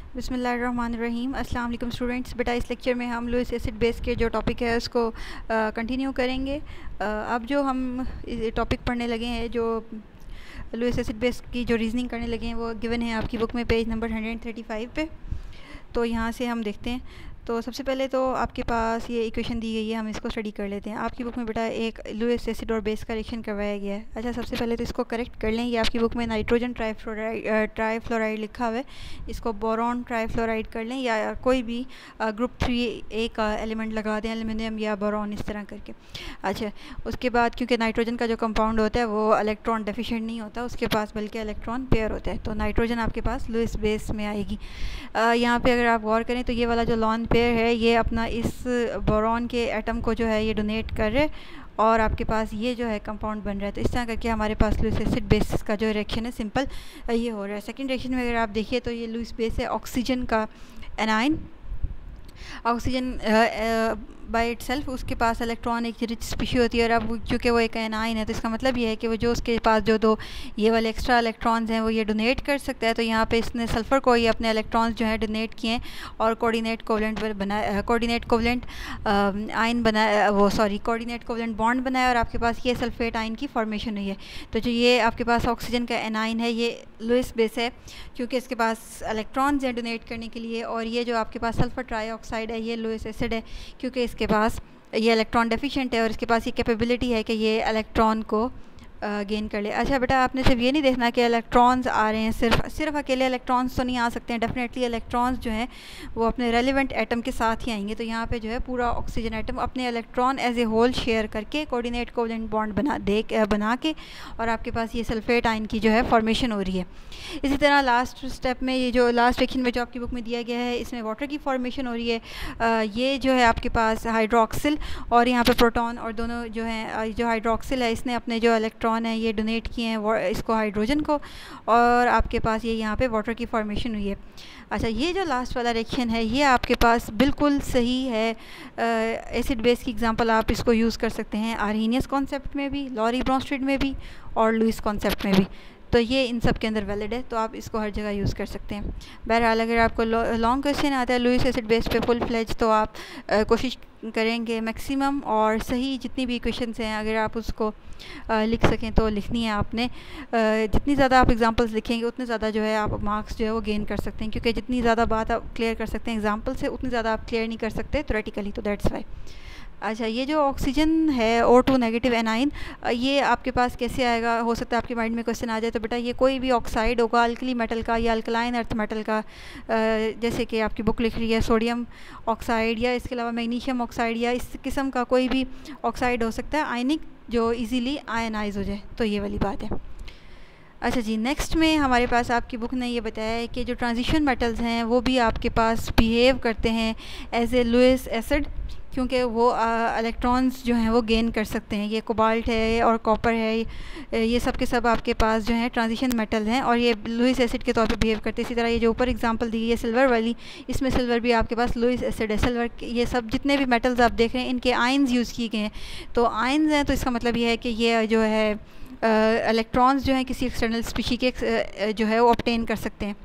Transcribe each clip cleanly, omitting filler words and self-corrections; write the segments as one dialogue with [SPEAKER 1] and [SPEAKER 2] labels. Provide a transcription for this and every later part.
[SPEAKER 1] बिस्मिल्लाहिर्रहमानिर्रहीम। अस्सलाम वालेकुम स्टूडेंट्स। बेटा इस लेक्चर में हम लुईस एसिड बेस के जो टॉपिक है उसको कंटिन्यू करेंगे। अब जो हम टॉपिक पढ़ने लगे हैं, जो लुईस एसिड बेस की जो रीजनिंग करने लगे हैं, वो गिवन है आपकी बुक में पेज नंबर 135 पे। तो यहाँ से हम देखते हैं। तो सबसे पहले तो आपके पास ये इक्वेशन दी गई है, हम इसको स्टडी कर लेते हैं। आपकी बुक में बेटा एक लुईस एसिड और बेस का रिएक्शन करवाया गया है। अच्छा, सबसे पहले तो इसको करेक्ट कर लें। ये आपकी बुक में नाइट्रोजन ट्राईफ्लोराइड लिखा हुआ है, इसको बोरॉन ट्राईफ्लोराइड कर लें, या कोई भी ग्रुप 3A का एलिमेंट लगा दें, एल्युमिनियम या बोरॉन, इस तरह करके। अच्छा, उसके बाद क्योंकि नाइट्रोजन का जो कंपाउंड होता है वो इलेक्ट्रॉन डेफिशिएंट नहीं होता उसके पास, बल्कि इलेक्ट्रॉन पेयर होता है, तो नाइट्रोजन आपके पास लुईस बेस में आएगी। यहाँ पे अगर आप गौर करें तो ये वाला जो लॉन पेयर है ये अपना इस बोरॉन के एटम को जो है ये डोनेट कर रहे, और आपके पास ये जो है कंपाउंड बन रहा है। तो इस तरह करके हमारे पास लुईस एसिड बेस का जो रिएक्शन है सिंपल ये हो रहा है। सेकंड रिएक्शन में अगर आप देखिए तो ये लुईस बेस है ऑक्सीजन का एनाइन। ऑक्सीजन बाय इटसेल्फ उसके पास इलेक्ट्रॉन एक रिच स्पीशी होती है, और अब चूँकि वो एक एनाइन है तो इसका मतलब ये है कि वो जो उसके पास जो दो ये वाले एक्स्ट्रा इलेक्ट्रॉन्स हैं वो ये डोनेट कर सकता है। तो यहाँ पे इसने सल्फ़र को ये अपने इलेक्ट्रॉन्स जो है डोनेट किए हैं और कोऑर्डिनेट कोवेलेंट बनाया, कोऑर्डिनेट कोवेलेंट आयन बनाया, वो सॉरी कोऑर्डिनेट कोवेलेंट बॉन्ड बनाया, और आपके पास ये सल्फेट आयन की फॉर्मेशन हुई है। तो जो ये आपके पास ऑक्सीजन का एनाइन है ये लुईस बेस है, क्योंकि इसके पास इलेक्ट्रॉन्स हैं डोनेट करने के लिए, और ये जो आपके पास सल्फर ट्राईऑक्साइड है ये लुईस एसिड है, क्योंकि इसके पास ये इलेक्ट्रॉन डेफिशिएंट है और इसके पास ये कैपेबिलिटी है कि ये इलेक्ट्रॉन को गेन कर ले। अच्छा बेटा, आपने सिर्फ ये नहीं देखना कि इलेक्ट्रॉन्स आ रहे हैं, सिर्फ अकेले इलेक्ट्रॉन्स तो नहीं आ सकते हैं। डेफिनेटली इलेक्ट्रॉन्स जो हैं वो अपने रेलिवेंट एटम के साथ ही आएंगे। तो यहाँ पे जो है पूरा ऑक्सीजन एटम अपने electron as a whole share करके कोऑर्डिनेट कोवेलेंट बॉन्ड बना के, और आपके पास ये सल्फेट आयन की जो है फॉर्मेशन हो रही है। इसी तरह लास्ट स्टेप में ये जो लास्ट रिएक्शन में जो आपकी बुक में दिया गया है, इसमें वाटर की फॉर्मेशन हो रही है। ये जो है आपके पास हाइड्रोक्सिल और यहाँ पे प्रोटॉन, और दोनों जो हैं, जो हाइड्रोक्सिल है इसने अपने जो इलेक्ट्रॉन है ये डोनेट किए हैं इसको हाइड्रोजन को, और आपके पास ये यहाँ पे वाटर की फॉर्मेशन हुई है। अच्छा, ये जो लास्ट वाला रिएक्शन है ये आपके पास बिल्कुल सही है। एसिड बेस की एग्जांपल आप इसको यूज़ कर सकते हैं आर्हेनियस कॉन्सेप्ट में भी, लॉरी ब्रोंस्टेड में भी, और लुईस कॉन्सेप्ट में भी। तो ये इन सब के अंदर वैलिड है, तो आप इसको हर जगह यूज़ कर सकते हैं। बहरहाल अगर आपको लॉन्ग क्वेश्चन आता है लुईस एसिड बेस पे फुल फ्लेज, तो आप कोशिश करेंगे मैक्सिमम और सही जितनी भी क्वेश्चंस हैं अगर आप उसको लिख सकें तो लिखनी है आपने। जितनी ज़्यादा आप एग्जांपल्स लिखेंगे उतने ज़्यादा जो है आप मार्क्स जो है वो गेन कर सकते हैं, क्योंकि जितनी ज़्यादा बात आप क्लियर कर सकते हैं एग्जांपल से, उतनी ज़्यादा आप क्लियर नहीं कर सकते थ्योरेटिकली, तो दैट्स वाई। अच्छा, ये जो ऑक्सीजन है O2 नेगेटिव एनाइन, ये आपके पास कैसे आएगा? हो सकता है आपके माइंड में क्वेश्चन आ जाए। तो बेटा ये कोई भी ऑक्साइड होगा अल्कली मेटल का या अल्कलाइन अर्थ मेटल का, जैसे कि आपकी बुक लिख रही है सोडियम ऑक्साइड, या इसके अलावा मैग्नीशियम ऑक्साइड, या इस किस्म का कोई भी ऑक्साइड हो सकता है आयनिक जो इजीली आयनाइज हो जाए, तो ये वाली बात है। अच्छा जी, नेक्स्ट में हमारे पास आपकी बुक ने ये बताया है कि जो ट्रांजिशन मेटल्स हैं वो भी आपके पास बिहेव करते हैं एज ए लुईस एसिड, क्योंकि वो इलेक्ट्रॉन्स जो हैं वो गेन कर सकते हैं। ये कोबाल्ट है और कॉपर है, ये सब के सब आपके पास जो है ट्रांजिशन मेटल हैं, और ये लुईस एसिड के तौर पे बिहेव करते हैं। इसी तरह ये जो ऊपर एग्जांपल दी है सिल्वर वाली, इसमें सिल्वर भी आपके पास लुईस एसिड है। सिल्वर, ये सब जितने भी मेटल्स आप देख रहे हैं इनके आयन्स यूज़ किए गए हैं। तो आयन्स हैं तो इसका मतलब ये है कि ये जो है इलेक्ट्रॉन्स जो हैं किसी एक्सटर्नल स्पीशी के जो है वो ऑब्टेन कर सकते हैं,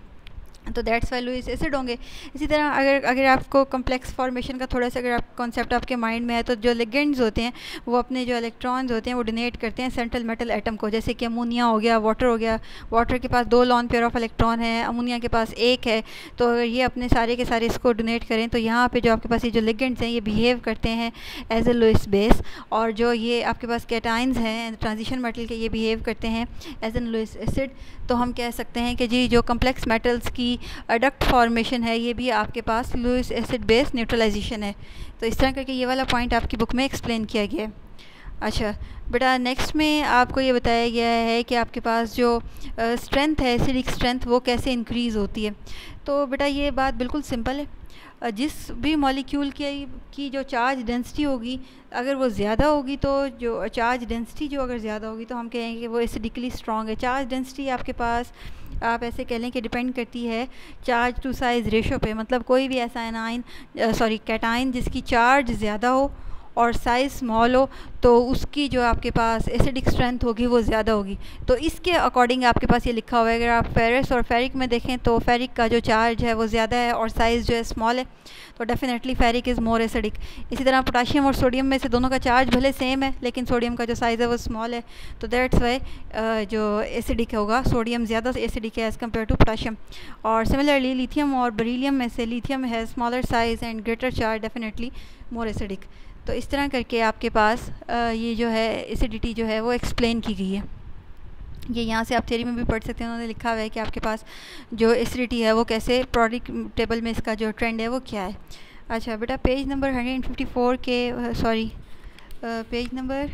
[SPEAKER 1] तो दैट्स वाई लुईस एसिड होंगे। इसी तरह अगर आपको कम्प्लेक्स फॉर्मेशन का थोड़ा सा अगर आप कॉन्सेप्ट आपके माइंड में है, तो जो लिगेंड्स होते हैं वो अपने जो इलेक्ट्रॉन्स होते हैं वो डोनेट करते हैं सेंट्रल मेटल एटम को, जैसे कि अमोनिया हो गया, वाटर हो गया। वाटर के पास 2 लॉन पेयर ऑफ इलेक्ट्रॉन है, अमोनिया के पास 1 है। तो अगर ये अपने सारे के सारे इसको डोनेट करें तो यहाँ पे जो आपके पास ये जो लिगेंड्स हैं ये बिहेव करते हैं एज ए लुईस बेस, और जो ये आपके पास कैटाइंस हैं ट्रांजिशन मेटल के, ये बिहेव करते हैं एज एन लुईस एसिड। तो हम कह सकते हैं कि जी जो कम्प्लेक्स मेटल्स की अडक्ट फॉर्मेशन है ये भी आपके पास लुईस एसिड बेस न्यूट्रलाइजेशन है। तो इस तरह करके ये वाला पॉइंट आपकी बुक में एक्सप्लेन किया गया है। अच्छा बेटा, नेक्स्ट में आपको ये बताया गया है कि आपके पास जो स्ट्रेंथ है, एसिडिक स्ट्रेंथ, वो कैसे इंक्रीज़ होती है। तो बेटा ये बात बिल्कुल सिंपल है। जिस भी मॉलिक्यूल की जो चार्ज डेंसिटी होगी, अगर वो ज़्यादा होगी, तो जो चार्ज डेंसिटी जो अगर ज़्यादा होगी तो हम कहेंगे कि वो एसिडिकली स्ट्रॉन्ग है। चार्ज डेंसिटी आपके पास आप ऐसे कह लें कि डिपेंड करती है चार्ज टू साइज़ रेशो पे, मतलब कोई भी ऐसा एनाइन कैटाइन जिसकी चार्ज ज़्यादा हो और साइज़ स्मॉल हो तो उसकी जो आपके पास एसिडिक स्ट्रेंथ होगी वो ज़्यादा होगी। तो इसके अकॉर्डिंग आपके पास ये लिखा हुआ है, अगर आप फेरस और फेरिक में देखें तो फेरिक का जो चार्ज है वो ज़्यादा है और साइज़ जो है स्मॉल है, तो definitely ferric is more acidic. इसी तरह पोटाशियम और सोडियम में से दोनों का चार्ज भले सेम है लेकिन सोडियम का जो साइज़ है वो स्मॉल है, तो दैट्स वाई जो एसिडिक होगा सोडियम ज़्यादा एसिडिक है एज़ कम्पेयर टू पोटाशियम। और सिमिलरली लिथियम और बेरिलियम में से लिथियम है smaller size and greater charge, definitely more acidic. तो इस तरह करके आपके पास ये जो है एसिडिटी जो है वो एक्सप्लेन की गई है। ये यहाँ से आप थ्योरी में भी पढ़ सकते हैं, उन्होंने लिखा हुआ है कि आपके पास जो एसिडिटी है वो कैसे प्रोडिक टेबल में इसका जो ट्रेंड है वो क्या है। अच्छा बेटा, पेज नंबर 154 के सॉरी पेज नंबर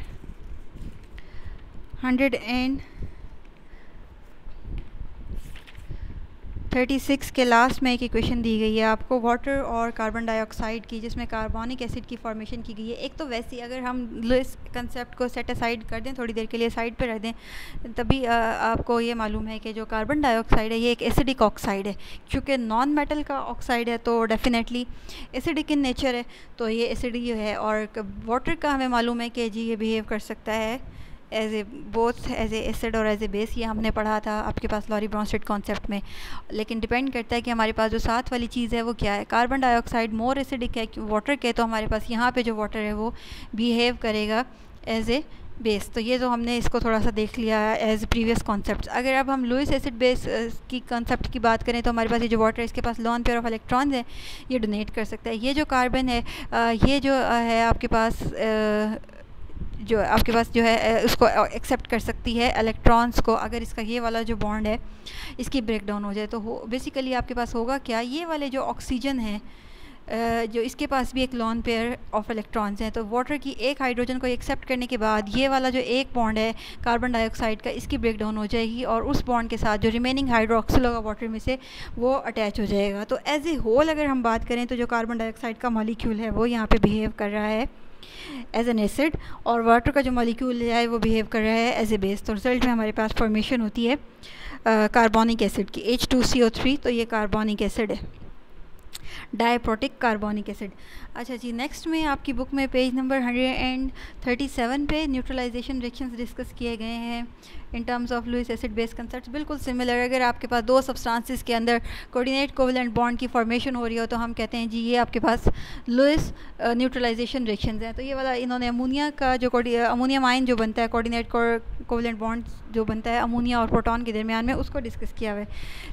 [SPEAKER 1] 136 के लास्ट में एक इक्वेशन दी गई है आपको वाटर और कार्बन डाइऑक्साइड की, जिसमें कार्बोनिक एसिड की फॉर्मेशन की गई है। एक तो वैसे ही अगर हम लुईस कंसेप्ट को सेट असाइड कर दें, थोड़ी देर के लिए साइड पे रख दें, तभी आपको ये मालूम है कि जो कार्बन डाइऑक्साइड है ये एक एसिडिक ऑक्साइड है। क्योंकि नॉन मेटल का ऑक्साइड है तो डेफिनेटली एसिडिक इन नेचर है, तो ये एसिडिक है। और वाटर का हमें मालूम है कि जी ये बिहेव कर सकता है as a both as a acid और एज ए बेस, ये हमने पढ़ा था आपके पास लॉरी ब्रॉन्स्टेड कॉन्सेप्ट में। लेकिन डिपेंड करता है कि हमारे पास जो साथ वाली चीज़ है वो क्या है। कार्बन डाइऑक्साइड मोर एसिडिक है वाटर के, तो हमारे पास यहाँ पे जो वाटर है वो बिहेव करेगा एज ए बेस। तो ये तो हमने इसको थोड़ा सा देख लिया एज प्रीवियस कॉन्सेप्ट। अगर अब हम लुईस एसिड बेस की कॉन्सेप्ट की बात करें तो हमारे पास ये जो वाटर है इसके पास लॉन पेयर ऑफ इलेक्ट्रॉन्स है, ये डोनेट कर सकता है। ये जो कार्बन है ये जो है आपके पास जो है उसको एक्सेप्ट कर सकती है इलेक्ट्रॉन्स को। अगर इसका ये वाला जो बॉन्ड है इसकी ब्रेक डाउन हो जाए तो बेसिकली आपके पास होगा क्या, ये वाले जो ऑक्सीजन है जो इसके पास भी एक लॉन पेयर ऑफ इलेक्ट्रॉन्स हैं, तो वाटर की एक हाइड्रोजन को एक्सेप्ट करने के बाद ये वाला जो एक बॉन्ड है कार्बन डाइऑक्साइड का इसकी ब्रेक डाउन हो जाएगी और उस बॉन्ड के साथ जो रिमेनिंग हाइड्रोक्सिल होगा वाटर में से वो अटैच हो जाएगा। तो एज ए होल अगर हम बात करें तो जो कार्बन डाइऑक्साइड का मॉलिक्यूल है वो यहाँ पे बिहेव कर रहा है एज एन एसिड और वाटर का जो मॉलिक्यूल है वो बिहेव कर रहा है एज ए बेस। तो रिजल्ट में हमारे पास फॉर्मेशन होती है कार्बोनिक एसिड की H2CO3, तो ये कार्बोनिक एसिड है, डायप्रोटिक कार्बोनिक एसिड। अच्छा जी, नेक्स्ट में आपकी बुक में पेज नंबर 137 पे न्यूट्रलाइजेशन रिएक्शंस डिस्कस किए गए हैं in terms of Lewis acid base concept. बिल्कुल सिमिलर, अगर आपके पास दो सब्सटेंसेस के अंदर कोऑर्डिनेट कोवेलेंट बॉन्ड की फॉर्मेशन हो रही हो तो हम कहते हैं जी ये आपके पास लुईस न्यूट्रलाइजेशन रिएक्शंस हैं। तो ये वाला इन्होंने अमोनिया का जो अमोनियम आयन जो बनता है कोऑर्डिनेट कोवेलेंट बॉन्ड जो बनता है अमोनिया और प्रोटॉन के दरमियान में, उसको डिस्कस किया हुआ है।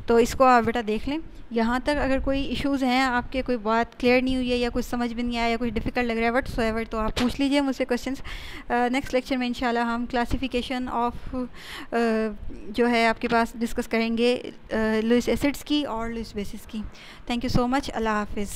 [SPEAKER 1] तो इसको आप बेटा देख लें। यहाँ तक अगर कोई इश्यूज़ हैं आपके, कोई बात क्लियर नहीं हुई है या कुछ समझ में नहीं आया या कुछ डिफ़िकल्ट लग रहा है व्हाटसोएवर, तो आप पूछ लीजिए मुझसे क्वेश्चंस। नेक्स्ट लेक्चर में इंशाल्लाह हम क्लासिफिकेशन ऑफ जो है आपके पास डिस्कस करेंगे लुईस एसिड्स की और लुईस बेसिस की। थैंक यू सो मच, अल्लाह हाफिज़।